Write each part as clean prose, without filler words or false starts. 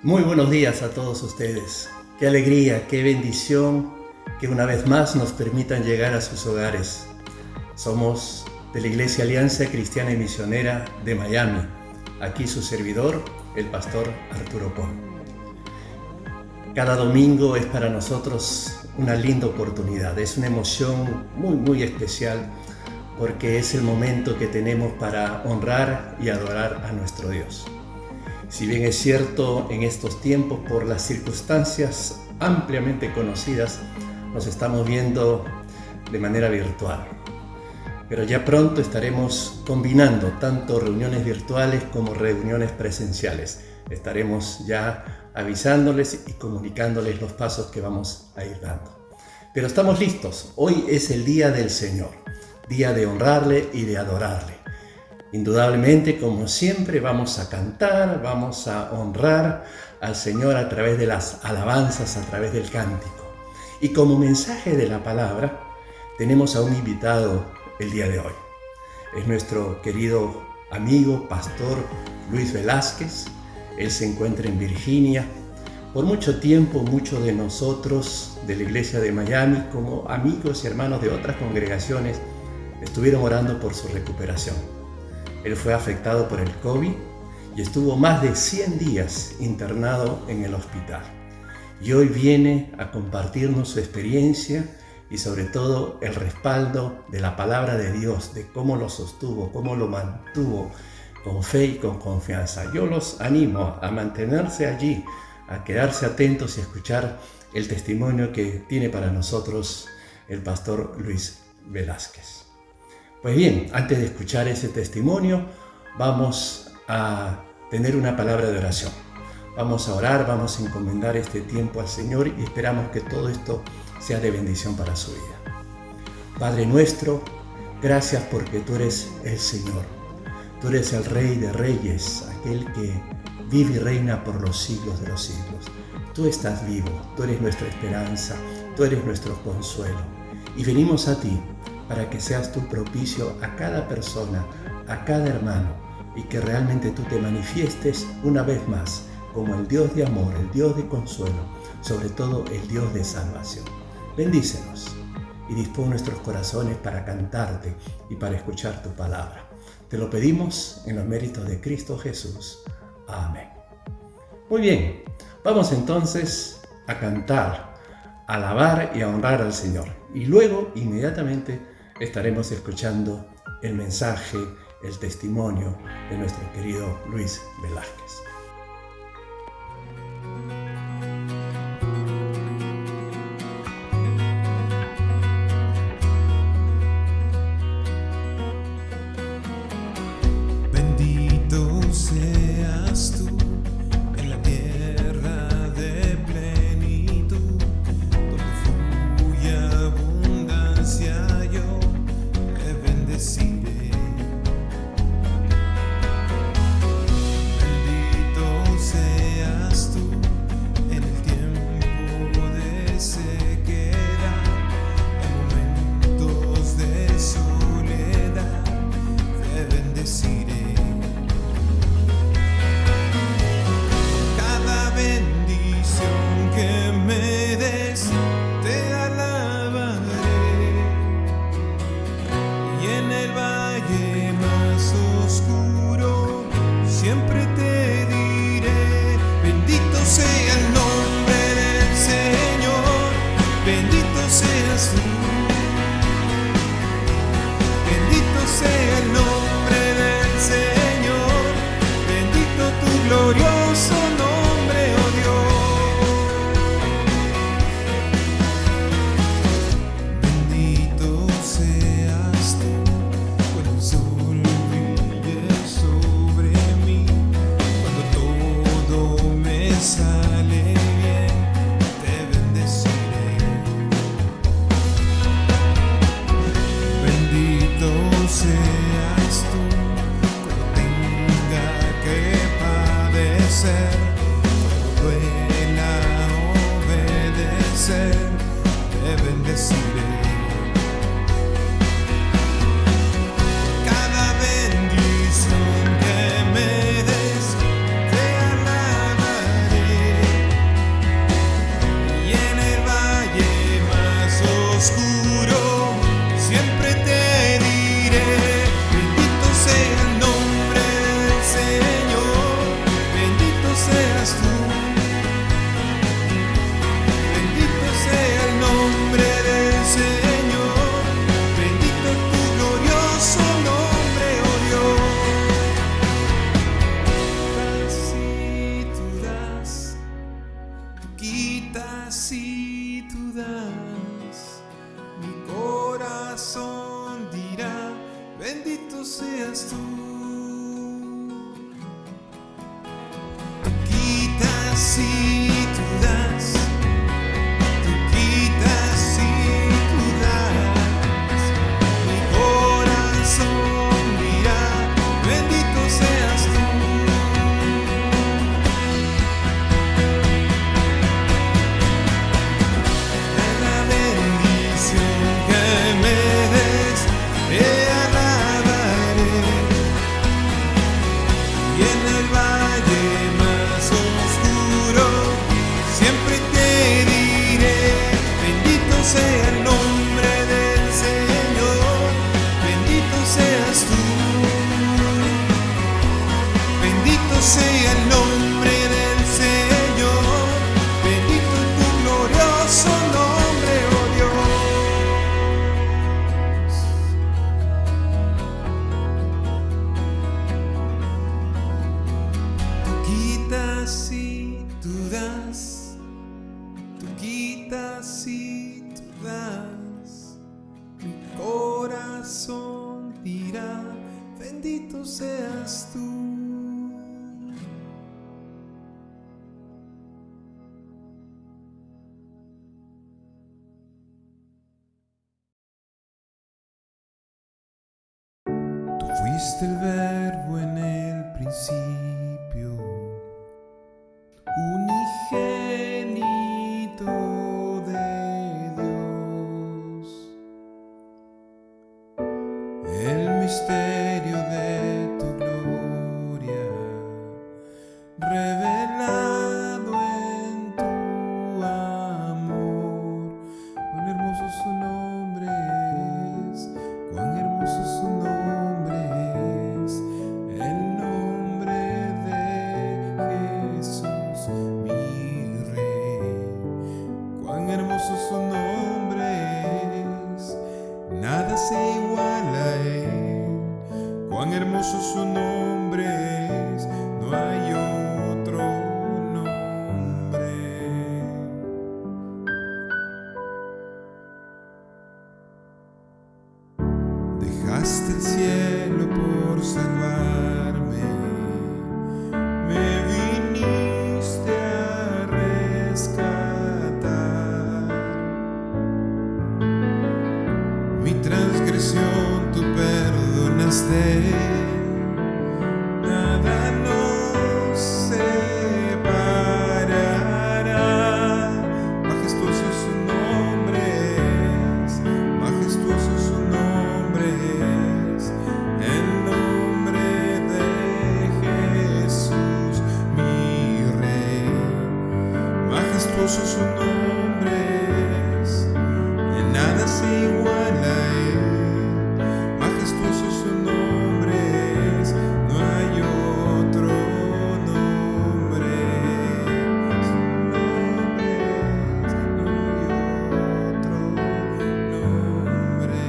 Muy buenos días a todos ustedes. Qué alegría, qué bendición que una vez más nos permitan llegar a sus hogares. Somos de la Iglesia Alianza Cristiana y Misionera de Miami. Aquí su servidor, el pastor Arturo Pon. Cada domingo es para nosotros una linda oportunidad. Es una emoción muy especial porque es el momento que tenemos para honrar y adorar a nuestro Dios. Si bien es cierto, en estos tiempos, por las circunstancias ampliamente conocidas, nos estamos viendo de manera virtual. Pero ya pronto estaremos combinando tanto reuniones virtuales como reuniones presenciales. Estaremos ya avisándoles y comunicándoles los pasos que vamos a ir dando. Pero estamos listos. Hoy es el día del Señor, día de honrarle y de adorarle. Indudablemente, como siempre, vamos a cantar, vamos a honrar al Señor a través de las alabanzas, a través del cántico. Y como mensaje de la palabra, tenemos a un invitado el día de hoy. Es nuestro querido amigo, pastor Luis Velázquez. Él se encuentra en Virginia. Por mucho tiempo, muchos de nosotros de la iglesia de Miami, como amigos y hermanos de otras congregaciones, estuvieron orando por su recuperación. Él fue afectado por el COVID y estuvo más de 100 días internado en el hospital. Y hoy viene a compartirnos su experiencia y sobre todo el respaldo de la palabra de Dios, de cómo lo sostuvo, cómo lo mantuvo con fe y con confianza. Yo los animo a mantenerse allí, a quedarse atentos y a escuchar el testimonio que tiene para nosotros el pastor Luis Velázquez. Pues bien, antes de escuchar ese testimonio, vamos a tener una palabra de oración. Vamos a orar, vamos a encomendar este tiempo al Señor y esperamos que todo esto sea de bendición para su vida. Padre nuestro, gracias porque tú eres el Señor. Tú eres el Rey de Reyes, aquel que vive y reina por los siglos de los siglos. Tú estás vivo, tú eres nuestra esperanza, tú eres nuestro consuelo. Y venimos a ti para que seas tú propicio a cada persona, a cada hermano, y que realmente tú te manifiestes una vez más como el Dios de amor, el Dios de consuelo, sobre todo el Dios de salvación. Bendícenos y dispón nuestros corazones para cantarte y para escuchar tu palabra. Te lo pedimos en los méritos de Cristo Jesús. Amén. Muy bien, vamos entonces a cantar, a alabar y a honrar al Señor. Y luego, inmediatamente, estaremos escuchando el mensaje, el testimonio de nuestro querido Luis Velázquez. Bendito seas tú en la tierra de plenitud, donde fluye abundancia. Bendito seas tú en el tiempo de sequedad, en momentos de soledad, te bendeciré. Cada bendición que me des, te alabaré. Y en el valle más oscuro siempre te diré: bendito sea el nombre del Señor, bendito seas tú. Bendito sea el nombre del Señor, bendito tu glorioso nombre, oh Dios. Bendito seas tú cuando el sol brille sobre mí, cuando todo me sale seas tú. Tú quitas y tú das, tú quitas y tú das. Mi corazón dirá, bendito seas tú. En la bendición que me des, te alabaré. Y en el valle más oscuro siempre te diré, bendito sea el nombre del Señor, bendito seas tú. Bendito sea el nombre del Señor, bendito tu glorioso nombre, oh Dios. Tú quitas y tú das, tú quitas y tú das. Mi corazón dirá, bendito seas tú. Tú fuiste el verbo en el principio, unigénito de Dios. El misterio de tu gloria, revelado en tu amor. Cuán hermoso su nombre es, cuán hermoso su nombre es, el nombre de Jesús, mi Rey. Cuán hermoso su nombre es, nada se iguala a él. Cuán hermoso su nombre es, no hay otro nombre. Dejaste el cielo por salvarme, me viniste a rescatar. Mi transgresión tú perdonaste, nada nos separará. Majestuoso su nombre es, majestuoso su nombre es, el nombre de Jesús, mi Rey. Majestuoso su nombre es, en nada se iguala a él. Majestuoso su nombre es, no hay otro nombre. Su nombre es, no hay otro nombre.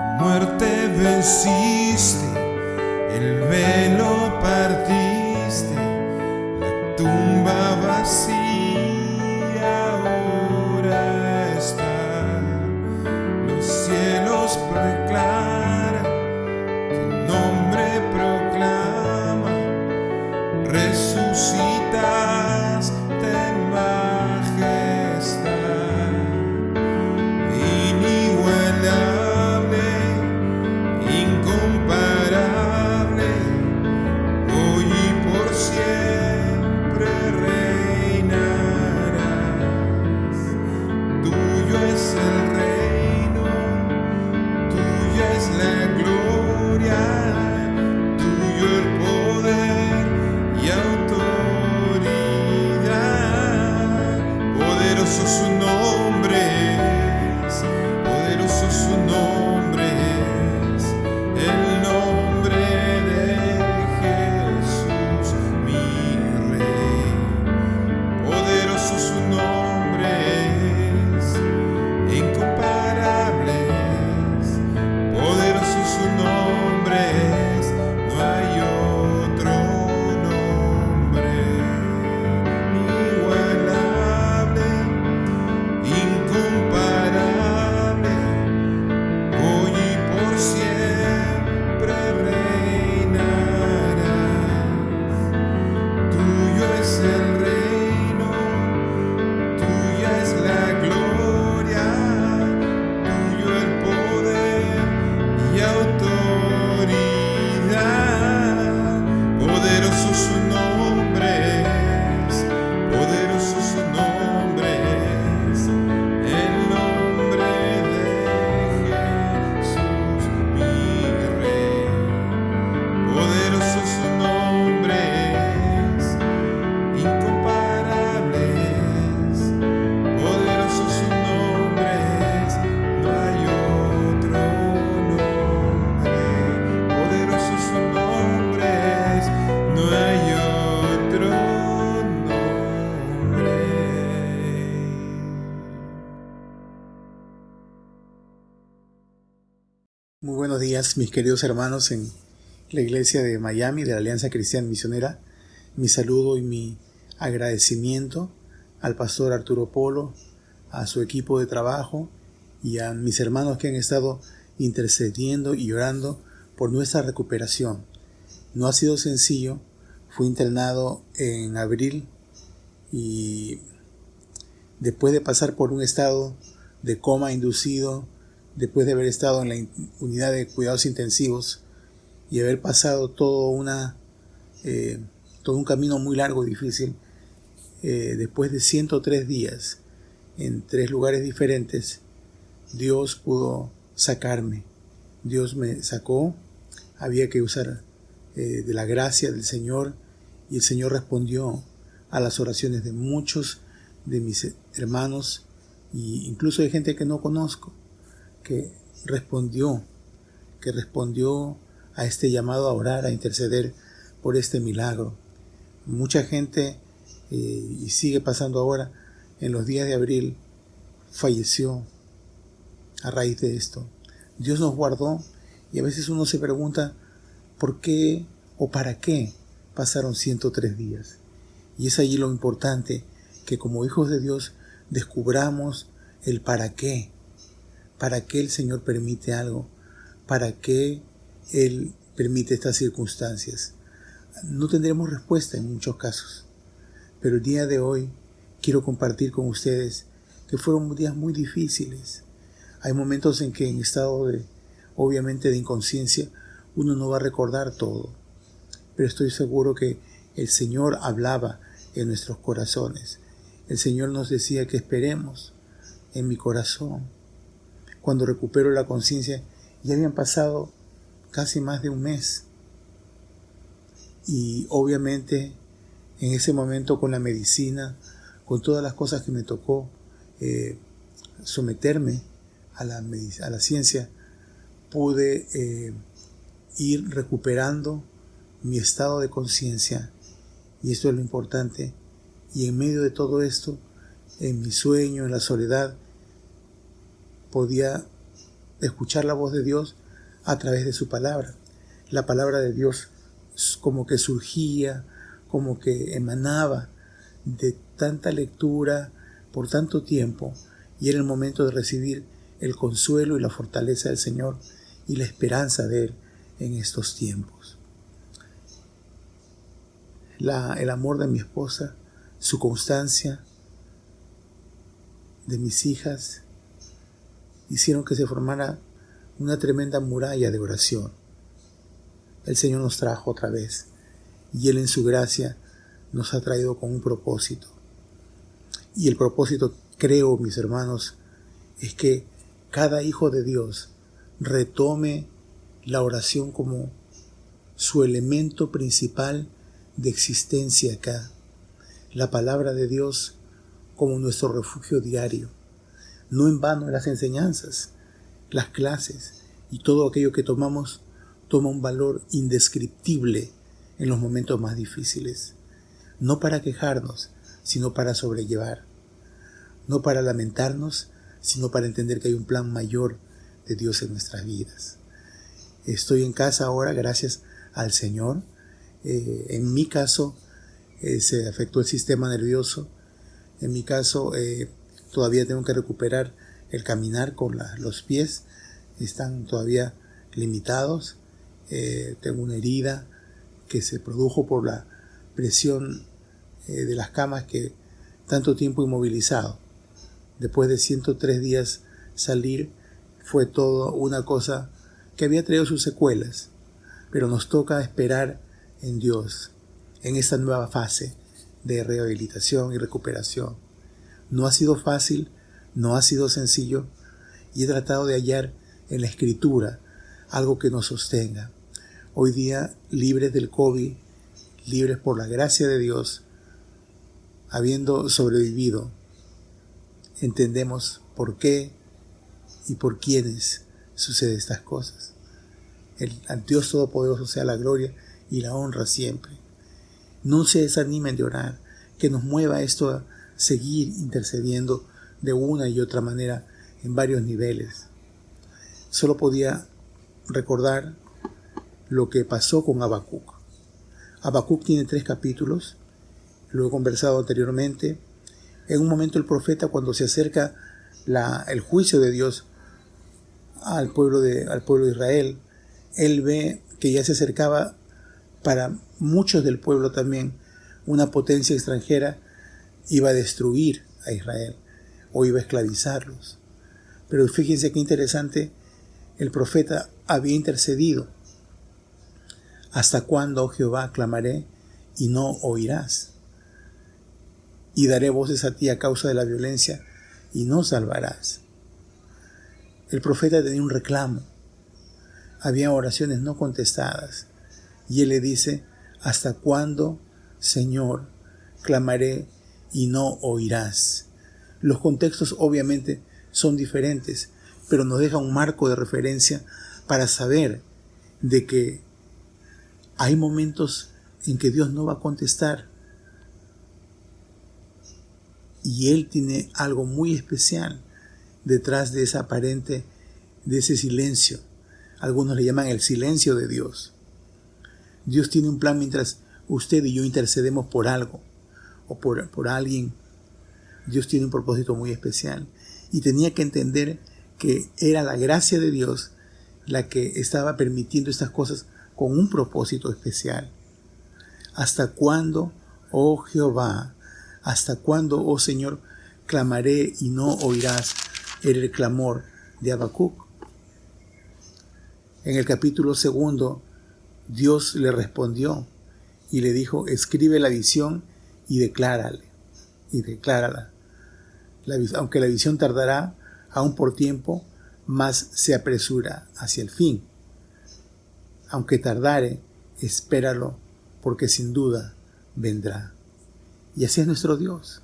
La muerte venciste, el velo partiste, la tumba vacía ahora está. Los cielos proclaman, tu nombre proclama, resucitaste en majestad. Inigualable, incomparable, hoy y por siempre reinarás. Tuyo es el reino, tuya es la gloria, tuyo el poder y autoridad. es el reino, tuya es la gloria, tuyo el poder y autoridad. Poderoso su nombre es, poderoso su nombre es, el nombre de Jesús mi Rey. Poderoso su nombre es, incomparable es, poderoso su nombre es, no hay otro nombre. Poderoso su nombre es, no hay otro nombre. Muy buenos días, mis queridos hermanos en la iglesia de Miami, de la Alianza Cristiana Misionera. Mi saludo y mi agradecimiento al pastor Arturo Polo, a su equipo de trabajo y a mis hermanos que han estado intercediendo y orando por nuestra recuperación. No ha sido sencillo. Fui internado en abril y después de pasar por un estado de coma inducido, después de haber estado en la unidad de cuidados intensivos y haber pasado todo un camino muy largo y difícil, después de 103 días en 3 lugares diferentes, Dios pudo sacarme. Dios me sacó. Había que usar de la gracia del Señor, y el Señor respondió a las oraciones de muchos de mis hermanos, e incluso de gente que no conozco, que respondió a este llamado a orar, a interceder por este milagro. Mucha gente, y sigue pasando ahora, en los días de abril, falleció a raíz de esto. Dios nos guardó, y a veces uno se pregunta por qué o para qué pasaron 103 días. Y es allí lo importante, que como hijos de Dios descubramos el para qué. ¿Para qué el Señor permite algo? ¿Para qué Él permite estas circunstancias? No tendremos respuesta en muchos casos, pero el día de hoy quiero compartir con ustedes que fueron días muy difíciles. Hay momentos en que en estado obviamente de inconsciencia, uno no va a recordar todo, pero estoy seguro que el Señor hablaba en nuestros corazones. El Señor nos decía que esperemos en mi corazón. Cuando recupero la conciencia, ya habían pasado casi más de un mes. Y obviamente en ese momento, con la medicina, con todas las cosas que me tocó someterme a la ciencia, pude ir recuperando mi estado de conciencia. Y esto es lo importante. Y en medio de todo esto, en mi sueño, en la soledad, podía escuchar la voz de Dios a través de su palabra. La palabra de Dios como que surgía, como que emanaba de tanta lectura por tanto tiempo, y era el momento de recibir el consuelo y la fortaleza del Señor y la esperanza de Él en estos tiempos. El amor de mi esposa, su constancia, de mis hijas, hicieron que se formara una tremenda muralla de oración. El Señor nos trajo otra vez, y Él en su gracia nos ha traído con un propósito. Y el propósito, creo, mis hermanos, es que cada hijo de Dios retome la oración como su elemento principal de existencia acá. La palabra de Dios como nuestro refugio diario. No en vano las enseñanzas, las clases y todo aquello que tomamos toma un valor indescriptible en los momentos más difíciles. No para quejarnos, sino para sobrellevar. No para lamentarnos, sino para entender que hay un plan mayor de Dios en nuestras vidas. Estoy en casa ahora gracias al Señor. En mi caso se afectó el sistema nervioso. En mi caso todavía tengo que recuperar el caminar con los pies. Están todavía limitados. Tengo una herida que se produjo por la presión de las camas que tanto tiempo inmovilizado. Después de 103 días salir, fue todo una cosa que había traído sus secuelas, pero nos toca esperar en Dios, en esta nueva fase de rehabilitación y recuperación. No ha sido fácil, no ha sido sencillo, y he tratado de hallar en la Escritura algo que nos sostenga. Hoy día, libres del COVID, libres por la gracia de Dios, habiendo sobrevivido, entendemos por qué y por quiénes suceden estas cosas. Al Dios Todopoderoso sea la gloria y la honra siempre. No se desanimen de orar, que nos mueva esto a seguir intercediendo de una y otra manera en varios niveles. Solo podía recordar lo que pasó con Habacuc. Habacuc tiene 3 capítulos, lo he conversado anteriormente. En un momento el profeta, cuando se acerca el juicio de Dios al pueblo de Israel, él ve que ya se acercaba para muchos del pueblo también una potencia extranjera iba a destruir a Israel o iba a esclavizarlos. Pero fíjense qué interesante, el profeta había intercedido. ¿Hasta cuándo, oh Jehová, clamaré y no oirás? Y daré voces a ti a causa de la violencia y no salvarás. El profeta tenía un reclamo. Había oraciones no contestadas. Y él le dice, ¿hasta cuándo, Señor, clamaré y no oirás? Los contextos obviamente son diferentes, pero nos deja un marco de referencia para saber de que hay momentos en que Dios no va a contestar. Y Él tiene algo muy especial detrás de ese silencio. Algunos le llaman el silencio de Dios. Dios tiene un plan mientras usted y yo intercedemos por algo o por alguien. Dios tiene un propósito muy especial. Y tenía que entender que era la gracia de Dios la que estaba permitiendo estas cosas con un propósito especial. ¿Hasta cuándo, oh Jehová? ¿Hasta cuándo, oh Señor, clamaré y no oirás? Era el clamor de Habacuc. En el capítulo 2, Dios le respondió y le dijo, escribe la visión y declárala. Aunque la visión tardará aún por tiempo, mas se apresura hacia el fin. Aunque tardare, espéralo, porque sin duda vendrá. Y así es nuestro Dios.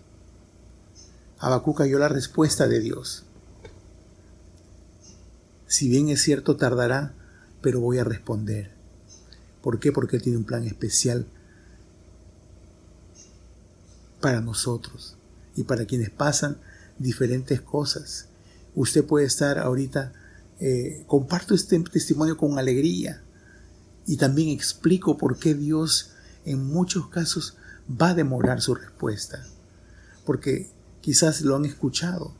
Habacuc halló la respuesta de Dios. Si bien es cierto, tardará, pero voy a responder. ¿Por qué? Porque Él tiene un plan especial para nosotros y para quienes pasan diferentes cosas. Usted puede estar ahorita, comparto este testimonio con alegría y también explico por qué Dios en muchos casos va a demorar su respuesta. Porque quizás lo han escuchado.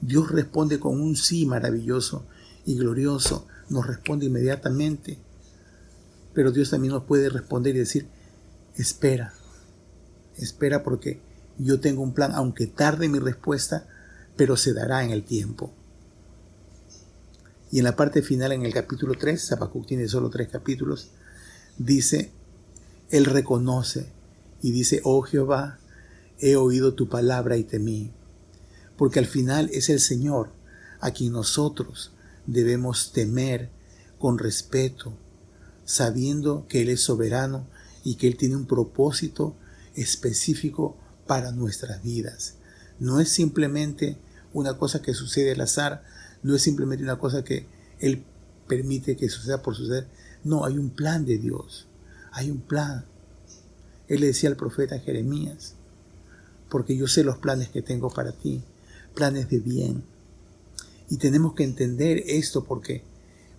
Dios responde con un sí maravilloso y glorioso. Nos responde inmediatamente. Pero Dios también nos puede responder y decir, espera porque yo tengo un plan, aunque tarde mi respuesta, pero se dará en el tiempo. Y en la parte final, en el capítulo 3, Habacuc tiene solo 3 capítulos, dice, Él reconoce y dice, oh Jehová, he oído tu palabra y temí, porque al final es el Señor a quien nosotros debemos temer con respeto, sabiendo que Él es soberano y que Él tiene un propósito específico para nuestras vidas. No es simplemente una cosa que sucede al azar, no es simplemente una cosa que Él permite que suceda por suceder. No, hay un plan de Dios, hay un plan. Él le decía al profeta Jeremías, porque yo sé los planes que tengo para ti, planes de bien. Y tenemos que entender esto porque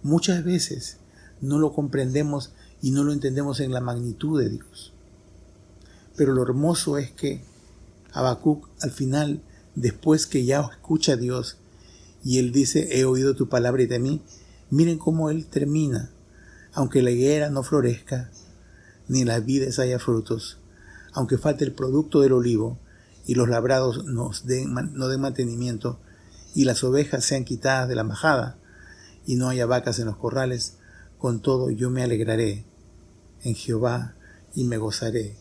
muchas veces no lo comprendemos y no lo entendemos en la magnitud de Dios. Pero lo hermoso es que Habacuc al final, después que ya escucha a Dios y él dice, he oído tu palabra y temí, miren cómo él termina. Aunque la higuera no florezca, ni en las vides haya frutos, aunque falte el producto del olivo y los labrados no den mantenimiento y las ovejas sean quitadas de la majada y no haya vacas en los corrales, con todo yo me alegraré en Jehová y me gozaré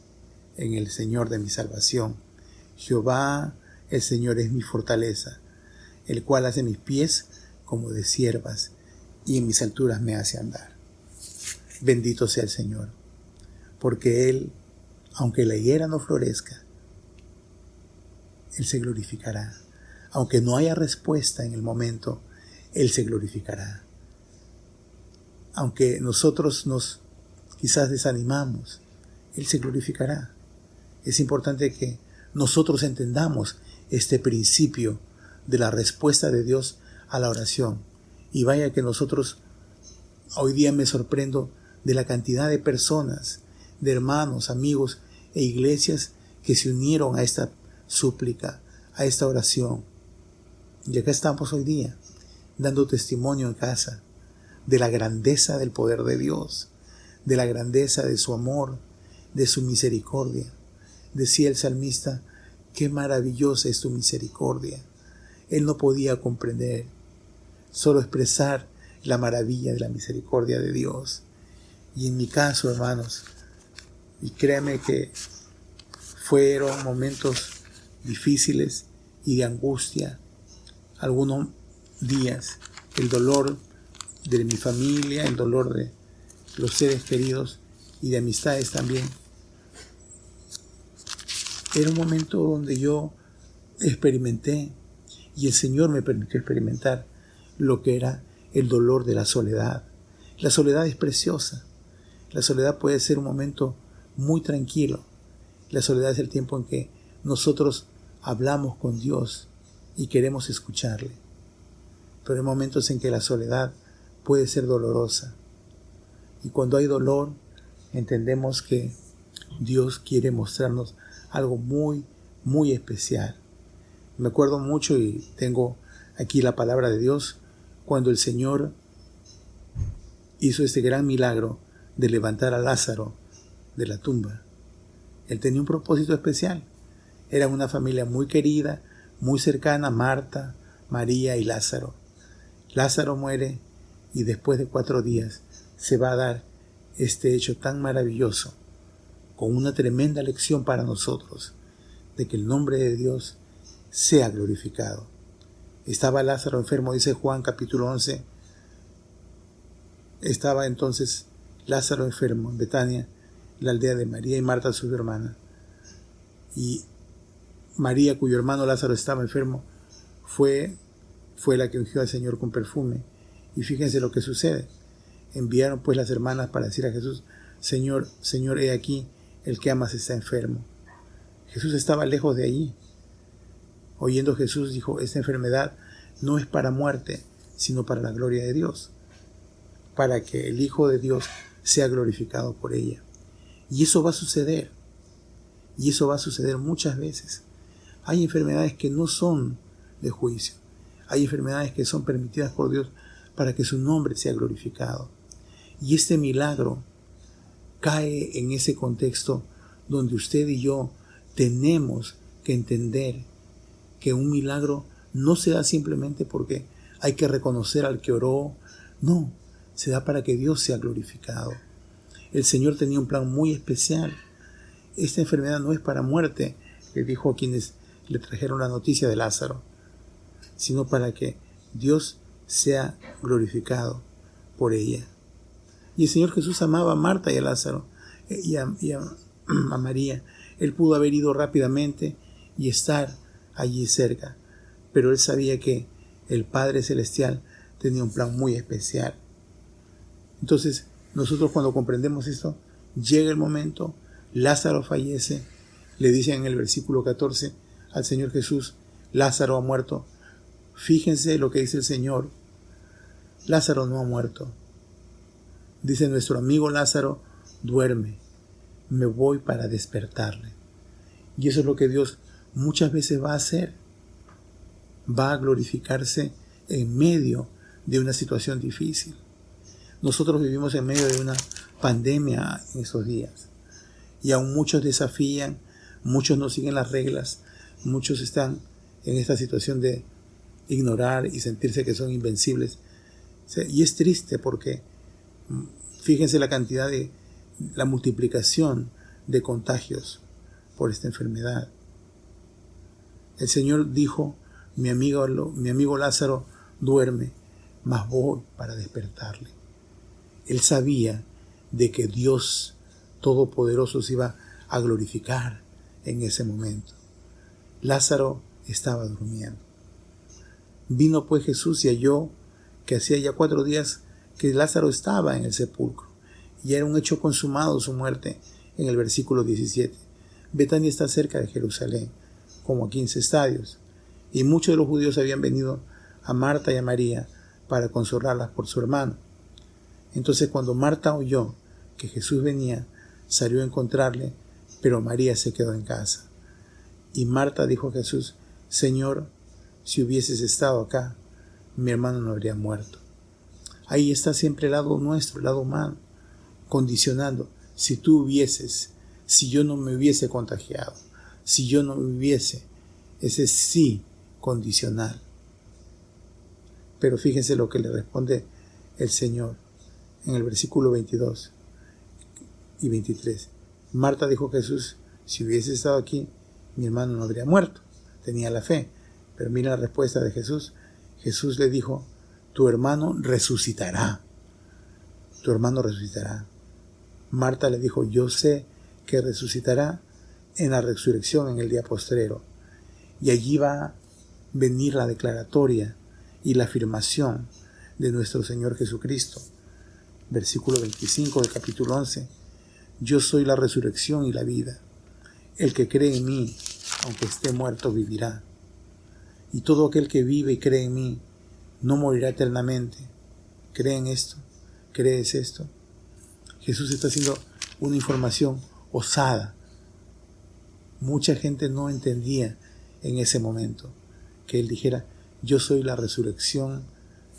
en el Señor de mi salvación. Jehová, el Señor, es mi fortaleza, el cual hace mis pies como de ciervas y en mis alturas me hace andar. Bendito sea el Señor, porque Él, aunque la higuera no florezca, Él se glorificará. Aunque no haya respuesta en el momento, Él se glorificará. Aunque nosotros nos quizás desanimamos, Él se glorificará. Es importante que nosotros entendamos este principio de la respuesta de Dios a la oración. Y vaya que nosotros, hoy día me sorprendo de la cantidad de personas, de hermanos, amigos e iglesias que se unieron a esta súplica, a esta oración. Y acá estamos hoy día, dando testimonio en casa de la grandeza del poder de Dios, de la grandeza de su amor, de su misericordia. Decía el salmista, qué maravillosa es tu misericordia. Él no podía comprender, solo expresar la maravilla de la misericordia de Dios. Y en mi caso, hermanos, y créanme que fueron momentos difíciles y de angustia, algunos días, el dolor de mi familia, el dolor de los seres queridos y de amistades también. Era un momento donde yo experimenté, y el Señor me permitió experimentar lo que era el dolor de la soledad. La soledad es preciosa. La soledad puede ser un momento muy tranquilo. La soledad es el tiempo en que nosotros hablamos con Dios y queremos escucharle. Pero hay momentos en que la soledad puede ser dolorosa. Y cuando hay dolor, entendemos que Dios quiere mostrarnos algo muy, muy especial. Me acuerdo mucho y tengo aquí la palabra de Dios cuando el Señor hizo este gran milagro de levantar a Lázaro de la tumba. Él tenía un propósito especial. Era una familia muy querida, muy cercana, Marta, María y Lázaro. Lázaro muere y después de 4 días se va a dar este hecho tan maravilloso, con una tremenda lección para nosotros, de que el nombre de Dios sea glorificado. Estaba Lázaro enfermo, dice Juan capítulo 11. Estaba entonces Lázaro enfermo en Betania, la aldea de María y Marta, su hermana. Y María, cuyo hermano Lázaro estaba enfermo, fue la que ungió al Señor con perfume. Y fíjense lo que sucede. Enviaron pues las hermanas para decir a Jesús, Señor, he aquí, el que amas está enfermo. Jesús estaba lejos de allí. Oyendo Jesús dijo, esta enfermedad no es para muerte, sino para la gloria de Dios, para que el Hijo de Dios sea glorificado por ella. Y eso va a suceder. Y eso va a suceder muchas veces. Hay enfermedades que no son de juicio. Hay enfermedades que son permitidas por Dios para que su nombre sea glorificado. Y este milagro cae en ese contexto donde usted y yo tenemos que entender que un milagro no se da simplemente porque hay que reconocer al que oró. No, se da para que Dios sea glorificado. El Señor tenía un plan muy especial. Esta enfermedad no es para muerte, le dijo a quienes le trajeron la noticia de Lázaro, sino para que Dios sea glorificado por ella. Y el Señor Jesús amaba a Marta y a Lázaro y a María. Él pudo haber ido rápidamente y estar allí cerca, pero Él sabía que el Padre Celestial tenía un plan muy especial. Entonces, nosotros cuando comprendemos esto, llega el momento, Lázaro fallece, le dicen en el versículo 14 al Señor Jesús, Lázaro ha muerto. Fíjense lo que dice el Señor, Lázaro no ha muerto. Dice nuestro amigo Lázaro, duerme, me voy para despertarle. Y eso es lo que Dios muchas veces va a hacer. Va a glorificarse en medio de una situación difícil. Nosotros vivimos en medio de una pandemia en esos días. Y aún muchos desafían Muchos no siguen las reglas, muchos están en esta situación de ignorar y sentirse que son invencibles. Y es triste porque fíjense la multiplicación de contagios por esta enfermedad. El Señor dijo, mi amigo Lázaro duerme, mas voy para despertarle. Él sabía de que Dios Todopoderoso se iba a glorificar en ese momento. Lázaro estaba durmiendo. Vino pues Jesús y halló que hacía ya 4 días que Lázaro estaba en el sepulcro, y era un hecho consumado su muerte, en el versículo 17. Betania está cerca de Jerusalén, como a 15 estadios, y muchos de los judíos habían venido a Marta y a María para consolarlas por su hermano. Entonces, cuando Marta oyó que Jesús venía, salió a encontrarle, pero María se quedó en casa. Y Marta dijo a Jesús, Señor, si hubieses estado acá, mi hermano no habría muerto. Ahí está siempre el lado nuestro, el lado humano, condicionando. Si tú hubieses, si yo no me hubiese contagiado, si yo no hubiese, ese sí condicional. Pero fíjense lo que le responde el Señor en el versículo 22 y 23. Marta dijo a Jesús, si hubiese estado aquí, mi hermano no habría muerto. Tenía la fe. Pero mira la respuesta de Jesús. Jesús le dijo, tu hermano resucitará. Tu hermano resucitará. Marta le dijo, yo sé que resucitará en la resurrección en el día postrero. Y allí va a venir la declaratoria y la afirmación de nuestro Señor Jesucristo. Versículo 25 del capítulo 11. Yo soy la resurrección y la vida. El que cree en mí, aunque esté muerto, vivirá. Y todo aquel que vive y cree en mí, no morirá eternamente. ¿Creen esto? ¿Crees esto? Jesús está haciendo una información osada. Mucha gente no entendía en ese momento que Él dijera, yo soy la resurrección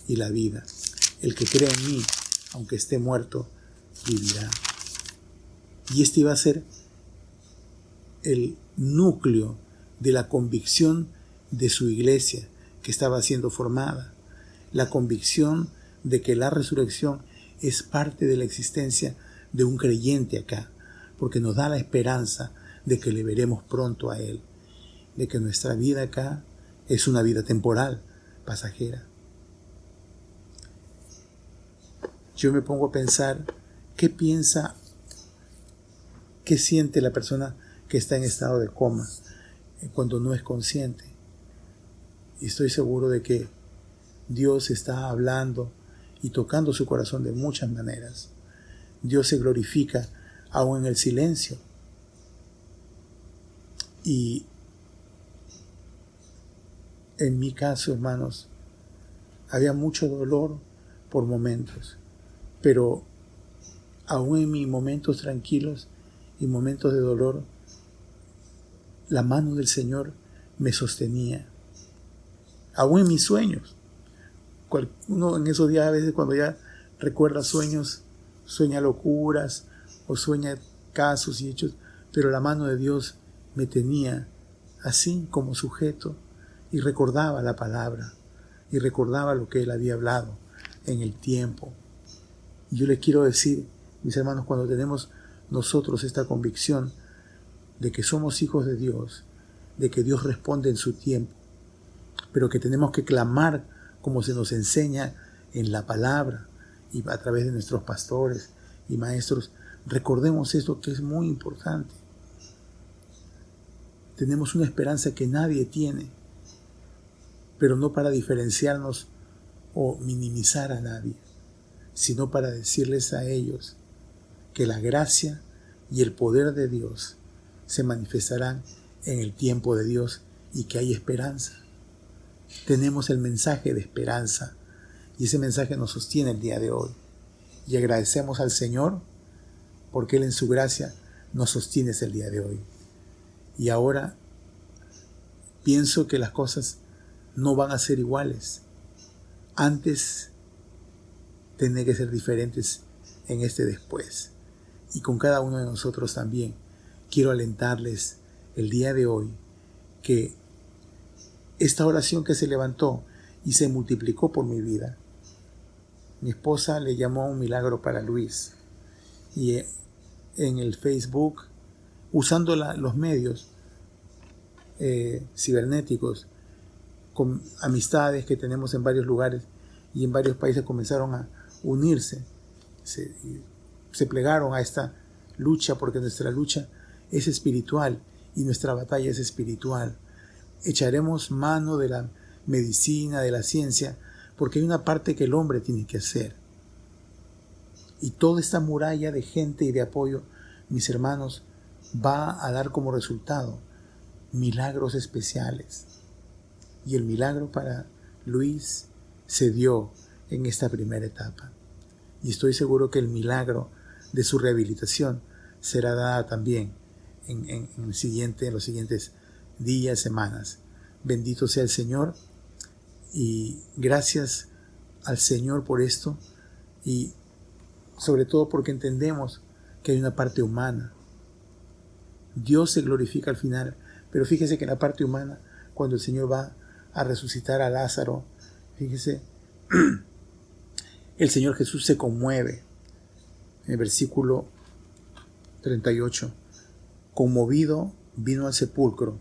y la vida. El que cree en mí, aunque esté muerto, vivirá. Y este iba a ser el núcleo de la convicción de su iglesia que estaba siendo formada. La convicción de que la resurrección es parte de la existencia de un creyente acá, porque nos da la esperanza de que le veremos pronto a Él, de que nuestra vida acá es una vida temporal, pasajera. Yo me pongo a pensar, ¿qué piensa, qué siente la persona que está en estado de coma cuando no es consciente? Y estoy seguro de que Dios está hablando y tocando su corazón de muchas maneras. Dios se glorifica aún en el silencio. Y en mi caso, hermanos, había mucho dolor por momentos, pero aún en mis momentos tranquilos y momentos de dolor, la mano del Señor me sostenía. Aún en mis sueños. Uno en esos días, a veces cuando ya recuerda sueños, sueña locuras o sueña casos y hechos, pero la mano de Dios me tenía así como sujeto y recordaba la palabra y recordaba lo que Él había hablado en el tiempo. Y yo les quiero decir, mis hermanos, cuando tenemos nosotros esta convicción de que somos hijos de Dios, de que Dios responde en su tiempo, pero que tenemos que clamar como se nos enseña en la palabra y a través de nuestros pastores y maestros, recordemos esto que es muy importante. Tenemos una esperanza que nadie tiene, pero no para diferenciarnos o minimizar a nadie, sino para decirles a ellos que la gracia y el poder de Dios se manifestarán en el tiempo de Dios y que hay esperanza. Tenemos el mensaje de esperanza y ese mensaje nos sostiene el día de hoy. Y agradecemos al Señor porque Él en su gracia nos sostiene el día de hoy. Y ahora pienso que las cosas no van a ser iguales. Antes tienen que ser diferentes en este después. Y con cada uno de nosotros también quiero alentarles el día de hoy que esta oración que se levantó y se multiplicó por mi vida, mi esposa le llamó un milagro para Luis, y en el Facebook, usando los medios cibernéticos, con amistades que tenemos en varios lugares y en varios países, comenzaron a unirse, se plegaron a esta lucha, porque nuestra lucha es espiritual y nuestra batalla es espiritual. Echaremos mano de la medicina, de la ciencia, porque hay una parte que el hombre tiene que hacer. Y toda esta muralla de gente y de apoyo, mis hermanos, va a dar como resultado milagros especiales. Y el milagro para Luis se dio en esta primera etapa. Y estoy seguro que el milagro de su rehabilitación será dada también en los siguientes días, semanas. Bendito sea el Señor, y gracias al Señor por esto, y sobre todo porque entendemos que hay una parte humana. Dios se glorifica al final, pero fíjese que en la parte humana, cuando el Señor va a resucitar a Lázaro, fíjese, el Señor Jesús se conmueve. En el versículo 38, conmovido vino al sepulcro.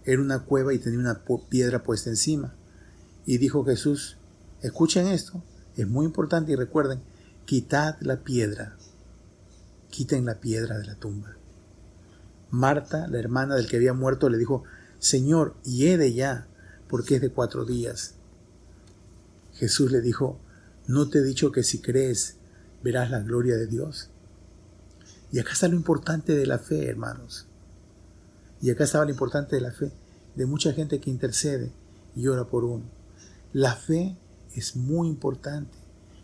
Era una cueva y tenía una piedra puesta encima. Y dijo Jesús, escuchen esto, es muy importante, y recuerden, quitad la piedra, quiten la piedra de la tumba. Marta, la hermana del que había muerto, le dijo, Señor, hiede ya, porque es de 4 días. Jesús le dijo, ¿no te he dicho que si crees verás la gloria de Dios? Y acá está lo importante de la fe, hermanos. Y acá estaba lo importante de la fe, de mucha gente que intercede y ora por uno. La fe es muy importante,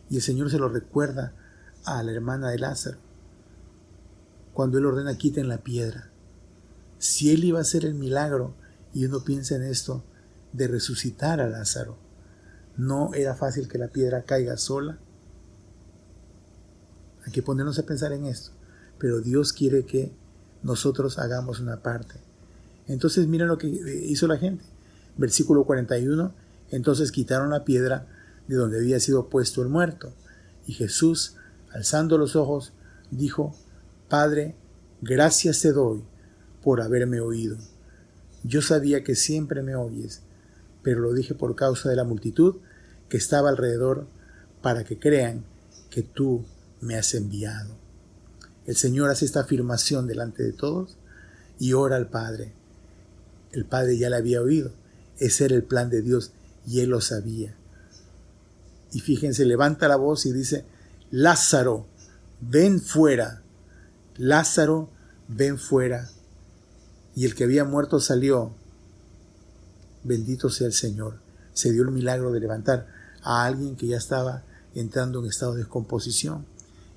y el Señor se lo recuerda a la hermana de Lázaro cuando Él ordena quiten la piedra. Si Él iba a hacer el milagro, y uno piensa en esto, de resucitar a Lázaro, ¿no era fácil que la piedra caiga sola? Hay que ponernos a pensar en esto, pero Dios quiere que nosotros hagamos una parte. Entonces mira lo que hizo la gente. Versículo 41, entonces quitaron la piedra de donde había sido puesto el muerto. Y Jesús, alzando los ojos, dijo, Padre, gracias te doy por haberme oído. Yo sabía que siempre me oyes, pero lo dije por causa de la multitud que estaba alrededor, para que crean que tú me has enviado. El Señor hace esta afirmación delante de todos y ora al Padre. El Padre ya le había oído. Ese era el plan de Dios y Él lo sabía. Y fíjense, levanta la voz y dice, Lázaro, ven fuera. Lázaro, ven fuera. Y el que había muerto salió. Bendito sea el Señor. Se dio el milagro de levantar a alguien que ya estaba entrando en estado de descomposición,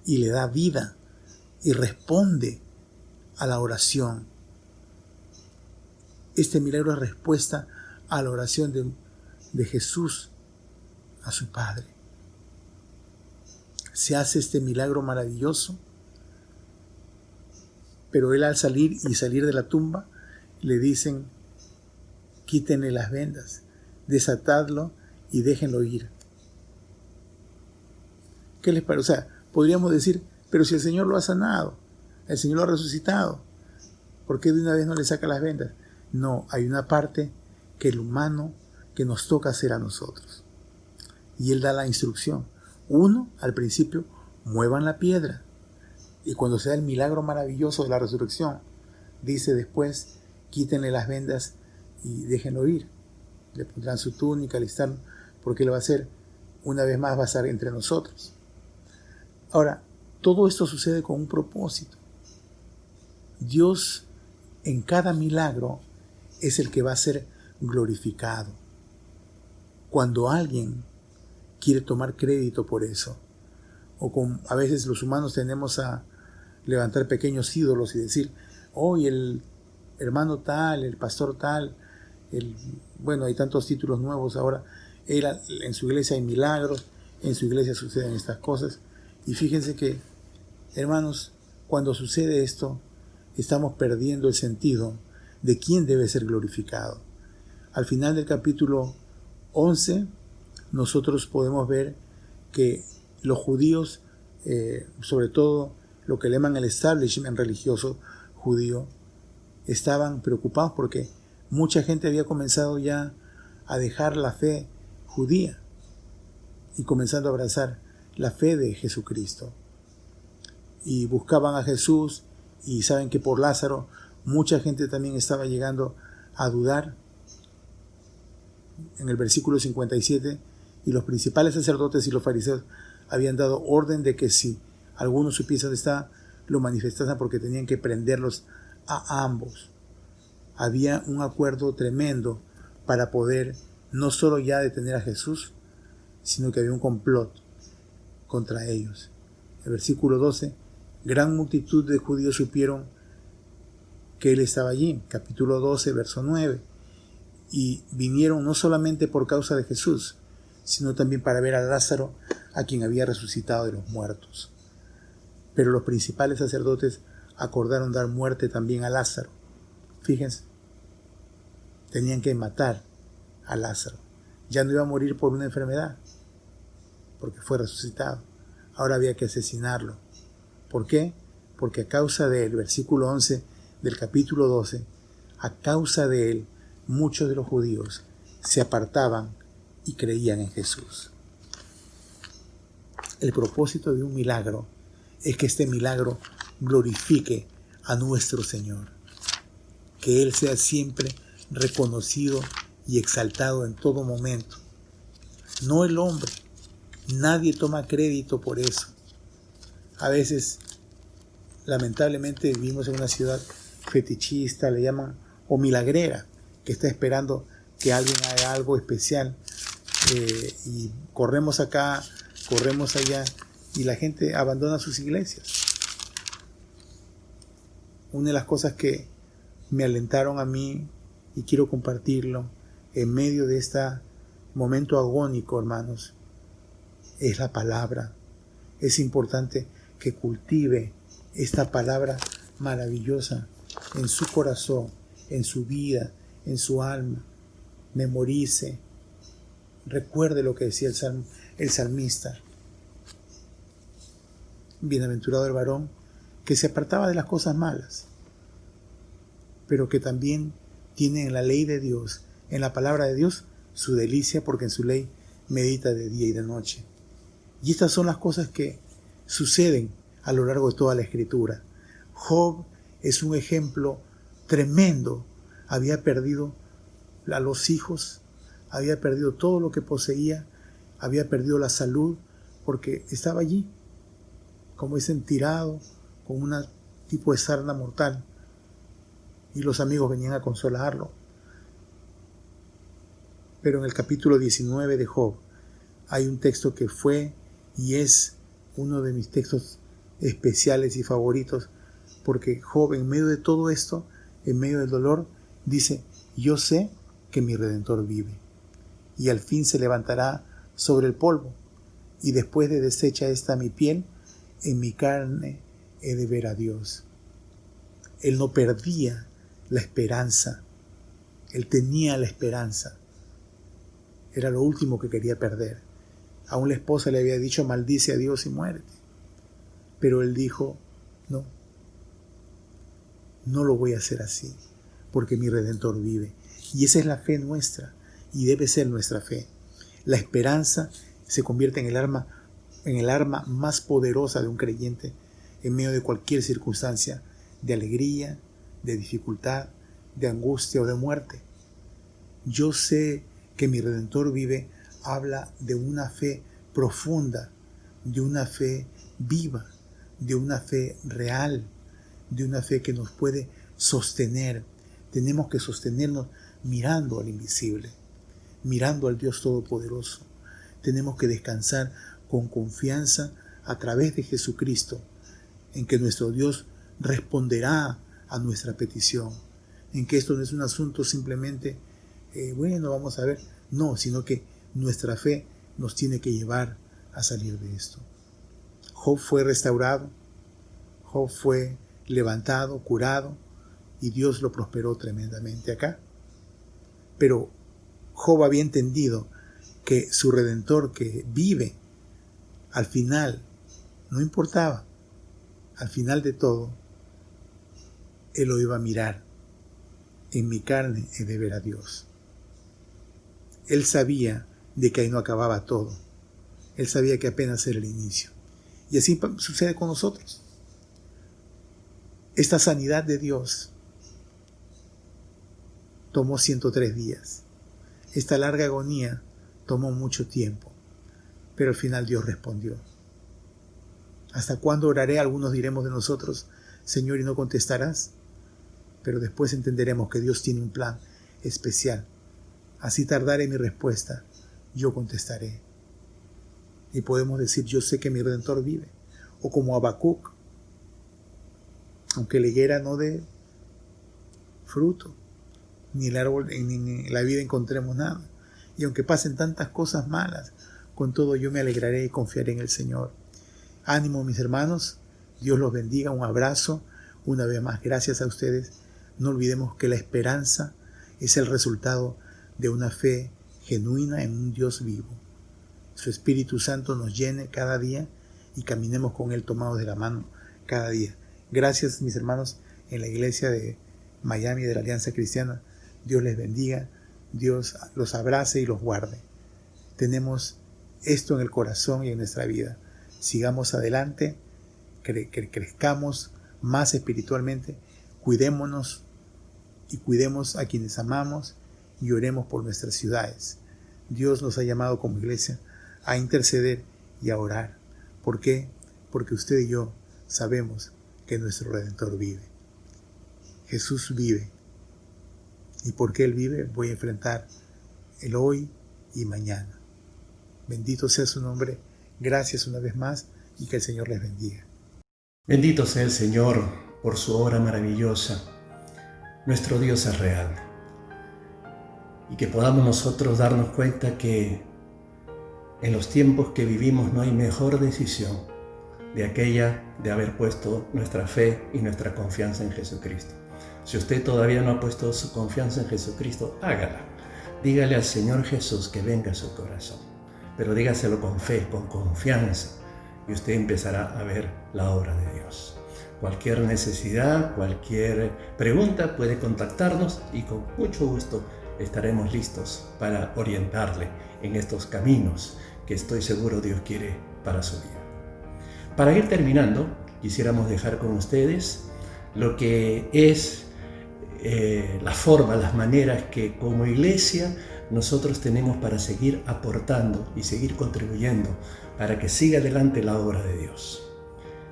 y le da vida y responde a la oración. Este milagro es respuesta a la oración de Jesús a su Padre. Se hace este milagro maravilloso, pero Él al salir de la tumba le dicen, quítenle las vendas, desatadlo y déjenlo ir. ¿Qué les parece? O sea, podríamos decir, pero si el Señor lo ha sanado, el Señor lo ha resucitado, ¿por qué de una vez no le saca las vendas? No, hay una parte que el humano que nos toca hacer a nosotros. Y Él da la instrucción. Uno, al principio, muevan la piedra. Y cuando se da el milagro maravilloso de la resurrección, dice después, quítenle las vendas y déjenlo ir. Le pondrán su túnica, alistarlo, porque Él va a hacer, una vez más va a estar entre nosotros. Ahora, todo esto sucede con un propósito. Dios en cada milagro es el que va a ser glorificado. Cuando alguien quiere tomar crédito por eso, a veces los humanos tendemos a levantar pequeños ídolos y decir, hoy el hermano tal, el pastor tal, bueno, hay tantos títulos nuevos ahora, en su iglesia hay milagros, en su iglesia suceden estas cosas. Y fíjense que, hermanos, cuando sucede esto, estamos perdiendo el sentido de quién debe ser glorificado. Al final del capítulo 11, nosotros podemos ver que los judíos, sobre todo lo que le llaman el establishment religioso judío, estaban preocupados porque mucha gente había comenzado ya a dejar la fe judía y comenzando a abrazar la fe de Jesucristo. Y buscaban a Jesús, y saben que por Lázaro mucha gente también estaba llegando a dudar. En el versículo 57, y los principales sacerdotes y los fariseos habían dado orden de que si algunos supiesen dónde estaba, lo manifestasen porque tenían que prenderlos a ambos. Había un acuerdo tremendo para poder no solo ya detener a Jesús, sino que había un complot contra ellos. El versículo 12, gran multitud de judíos supieron que él estaba allí. Capítulo 12, verso 9. Y vinieron no solamente por causa de Jesús, sino también para ver a Lázaro, a quien había resucitado de los muertos. Pero los principales sacerdotes acordaron dar muerte también a Lázaro. Fíjense, tenían que matar a Lázaro. Ya no iba a morir por una enfermedad, porque fue resucitado. Ahora había que asesinarlo. ¿Por qué? Porque a causa de él, versículo 11 del capítulo 12, a causa de él, muchos de los judíos se apartaban y creían en Jesús. El propósito de un milagro es que este milagro glorifique a nuestro Señor, que Él sea siempre reconocido y exaltado en todo momento, no el hombre. Nadie toma crédito por eso. A veces, lamentablemente, vivimos en una ciudad fetichista, le llaman, o milagrera, que está esperando que alguien haga algo especial, y corremos acá, corremos allá, y la gente abandona sus iglesias. Una de las cosas que me alentaron a mí, y quiero compartirlo, en medio de este momento agónico, hermanos, es la palabra. Es importante que cultive esta palabra maravillosa en su corazón, en su vida, en su alma. Memorice, recuerde lo que decía el salmista. Bienaventurado el varón que se apartaba de las cosas malas, pero que también tiene en la ley de Dios, en la palabra de Dios, su delicia, porque en su ley medita de día y de noche. Y estas son las cosas que suceden a lo largo de toda la Escritura. Job es un ejemplo tremendo. Había perdido a los hijos, había perdido todo lo que poseía, había perdido la salud, porque estaba allí, como dicen, tirado, con un tipo de sarna mortal. Y los amigos venían a consolarlo. Pero en el capítulo 19 de Job hay un texto que fue y es uno de mis textos especiales y favoritos, porque Job, en medio de todo esto, en medio del dolor, dice: yo sé que mi Redentor vive, y al fin se levantará sobre el polvo, y después de deshecha esta mi piel, en mi carne he de ver a Dios. Él no perdía la esperanza, él tenía la esperanza. Era lo último que quería perder. Aún la esposa le había dicho: maldice a Dios y muérete. Pero él dijo: no lo voy a hacer así, porque mi Redentor vive. Y esa es la fe nuestra, y debe ser nuestra fe. La esperanza se convierte en el arma más poderosa de un creyente en medio de cualquier circunstancia de alegría, de dificultad, de angustia o de muerte. Yo sé que mi Redentor vive habla de una fe profunda, de una fe viva, de una fe real, de una fe que nos puede sostener. Tenemos que sostenernos mirando al invisible, mirando al Dios Todopoderoso. Tenemos que descansar con confianza a través de Jesucristo, en que nuestro Dios responderá a nuestra petición, en que esto no es un asunto simplemente, vamos a ver, no, sino que nuestra fe nos tiene que llevar a salir de esto. Job fue restaurado, Job fue levantado, curado, y Dios lo prosperó tremendamente acá. Pero Job había entendido que su Redentor que vive, al final, no importaba, al final de todo, él lo iba a mirar. En mi carne he de ver a Dios. Él sabía de que ahí no acababa todo. Él sabía que apenas era el inicio. Y así sucede con nosotros. Esta sanidad de Dios tomó 103 días. Esta larga agonía tomó mucho tiempo. Pero al final Dios respondió. ¿Hasta cuándo oraré? Algunos diremos de nosotros, Señor, y no contestarás. Pero después entenderemos que Dios tiene un plan especial. Así tardaré mi respuesta, yo contestaré. Y podemos decir, yo sé que mi Redentor vive. O como Habacuc, aunque la higuera no dé fruto, ni el árbol, ni en la vida encontremos nada. Y aunque pasen tantas cosas malas, con todo yo me alegraré y confiaré en el Señor. Ánimo, mis hermanos, Dios los bendiga, un abrazo, una vez más, gracias a ustedes. No olvidemos que la esperanza es el resultado de una fe genuina en un Dios vivo. Su Espíritu Santo nos llene cada día y caminemos con Él tomados de la mano cada día. Gracias, mis hermanos, en la iglesia de Miami de la Alianza Cristiana. Dios les bendiga, Dios los abrace y los guarde. Tenemos esto en el corazón y en nuestra vida. Sigamos adelante, crezcamos más espiritualmente, cuidémonos y cuidemos a quienes amamos y oremos por nuestras ciudades. Dios nos ha llamado como iglesia a interceder y a orar. ¿Por qué? Porque usted y yo sabemos que nuestro Redentor vive. Jesús vive. Y porque Él vive, voy a enfrentar el hoy y mañana. Bendito sea su nombre. Gracias una vez más y que el Señor les bendiga. Bendito sea el Señor por su obra maravillosa. Nuestro Dios es real. Y que podamos nosotros darnos cuenta que en los tiempos que vivimos no hay mejor decisión de aquella de haber puesto nuestra fe y nuestra confianza en Jesucristo. Si usted todavía no ha puesto su confianza en Jesucristo, hágala. Dígale al Señor Jesús que venga a su corazón. Pero dígaselo con fe, con confianza, y usted empezará a ver la obra de Dios. Cualquier necesidad, cualquier pregunta puede contactarnos y con mucho gusto estaremos listos para orientarle en estos caminos que estoy seguro Dios quiere para su vida. Para ir terminando, quisiéramos dejar con ustedes lo que es la forma, las maneras que como iglesia nosotros tenemos para seguir aportando y seguir contribuyendo para que siga adelante la obra de Dios.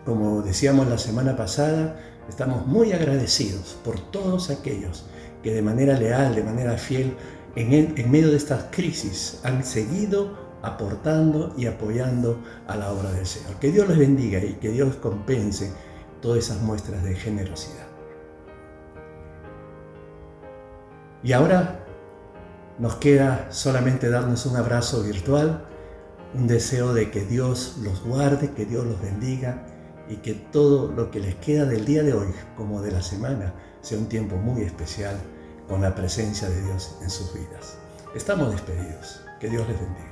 Como decíamos la semana pasada, estamos muy agradecidos por todos aquellos que de manera leal, de manera fiel, en medio de estas crisis han seguido aportando y apoyando a la obra del Señor. Que Dios les bendiga y que Dios compense todas esas muestras de generosidad. Y ahora nos queda solamente darnos un abrazo virtual, un deseo de que Dios los guarde, que Dios los bendiga y que todo lo que les queda del día de hoy, como de la semana, sea un tiempo muy especial con la presencia de Dios en sus vidas. Estamos despedidos. Que Dios les bendiga.